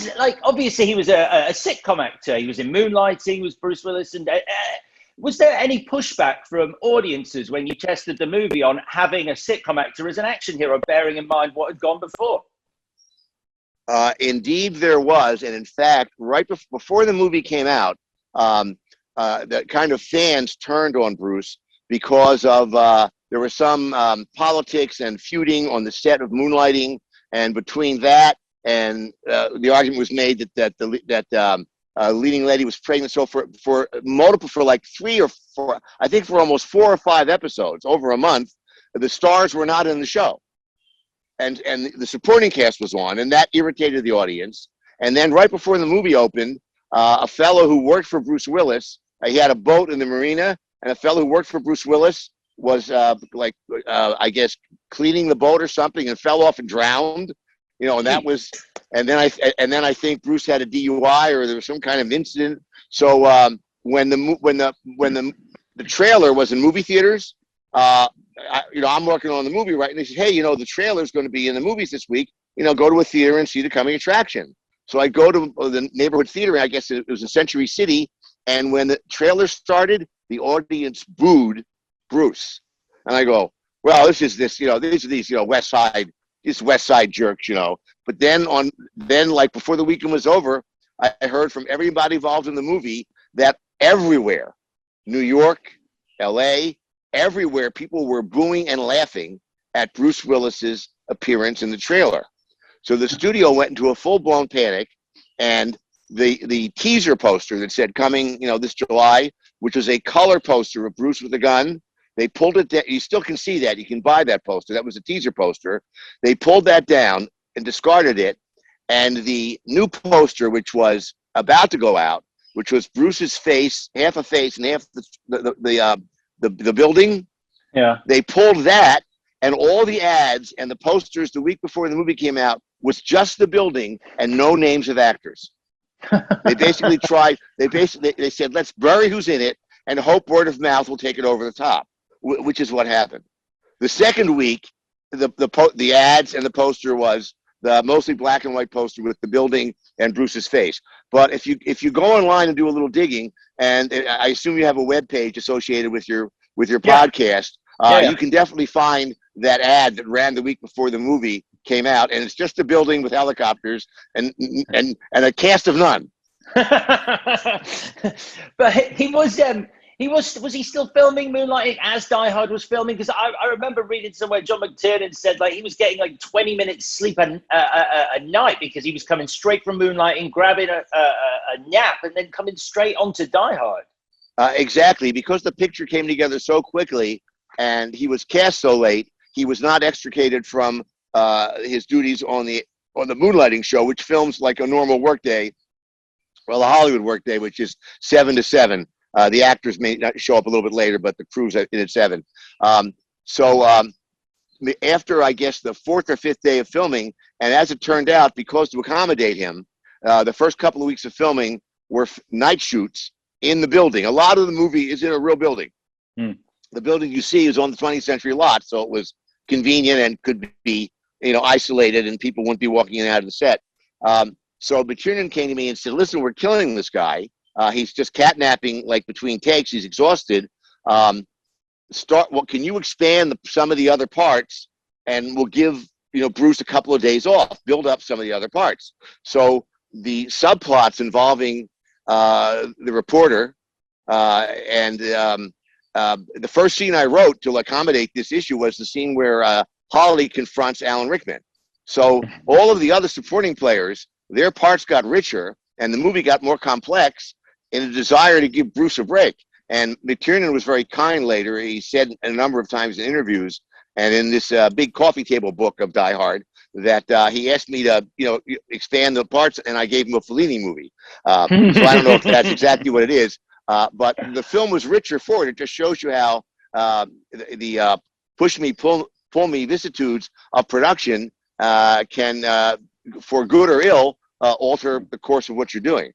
was like, obviously he was a sitcom actor. He was in Moonlighting, was Bruce Willis. And was there any pushback from audiences when you tested the movie on having a sitcom actor as an action hero, bearing in mind what had gone before? Indeed, there was. And in fact, right before the movie came out, the kind of fans turned on Bruce because of there was some politics and feuding on the set of Moonlighting. And between that and the argument was made that the leading lady was pregnant. So for like 3 or 4, I think for almost 4 or 5 episodes over a month, the stars were not in the show. And the supporting cast was on, and that irritated the audience. And then right before the movie opened, a fellow who worked for Bruce Willis, he had a boat in the marina, and a fellow who worked for Bruce Willis was I guess cleaning the boat or something and fell off and drowned. You know, and that was, and then I think Bruce had a DUI or there was some kind of incident. So when the trailer was in movie theaters, I'm working on the movie, right? And they said, hey, the trailer is going to be in the movies this week. Go to a theater and see the coming attraction. So I go to the neighborhood theater. I guess it was in Century City. And when the trailer started, the audience booed Bruce. And I go, well, these are these West Side jerks, But then like before the weekend was over, I heard from everybody involved in the movie that everywhere, New York, LA, everywhere, people were booing and laughing at Bruce Willis's appearance in the trailer. So the studio went into a full-blown panic, and the teaser poster that said coming, this July, which was a color poster of Bruce with a gun, they pulled it down. You still can see that. You can buy that poster. That was a teaser poster. They pulled that down and discarded it. And the new poster, which was about to go out, which was Bruce's face, half a face and half the building. Yeah. They pulled that, and all the ads and the posters the week before the movie came out was just the building and no names of actors. They basically they said, let's bury who's in it and hope word of mouth will take it over the top, which is what happened. The second week, the ads and the poster was the mostly black and white poster with the building and Bruce's face. But if you go online and do a little digging, and I assume you have a web page associated with your podcast, you can definitely find that ad that ran the week before the movie came out, and it's just a building with helicopters and a cast of none. But was he still filming Moonlighting as Die Hard was filming? Because I remember reading somewhere John McTiernan said like he was getting like 20 minutes sleep a night because he was coming straight from Moonlighting, grabbing a nap, and then coming straight onto Die Hard. Exactly, because the picture came together so quickly and he was cast so late, he was not extricated from his duties on the Moonlighting show, which films like a normal workday, well, a Hollywood workday, which is 7 to 7. The actors may not show up a little bit later, but the crew's in at 7. After, I guess, the 4th or 5th day of filming, and as it turned out, because to accommodate him, the first couple of weeks of filming were night shoots in the building. A lot of the movie is in a real building. The building you see is on the 20th Century lot, so it was convenient and could be, isolated, and people wouldn't be walking in and out of the set. So McTiernan came to me and said, listen, we're killing this guy. He's just catnapping like between takes. He's exhausted. Can you expand some of the other parts, and we'll give Bruce a couple of days off, build up some of the other parts. So the subplots involving the reporter and the first scene I wrote to accommodate this issue was the scene where Holly confronts Alan Rickman. So all of the other supporting players, their parts got richer, and the movie got more complex in a desire to give Bruce a break. And McTiernan was very kind later. He said a number of times in interviews and in this big coffee table book of Die Hard that he asked me to, expand the parts, and I gave him a Fellini movie. So I don't know if that's exactly what it is, but the film was richer for it. It just shows you how the push me, pull me vicissitudes of production can, for good or ill, alter the course of what you're doing.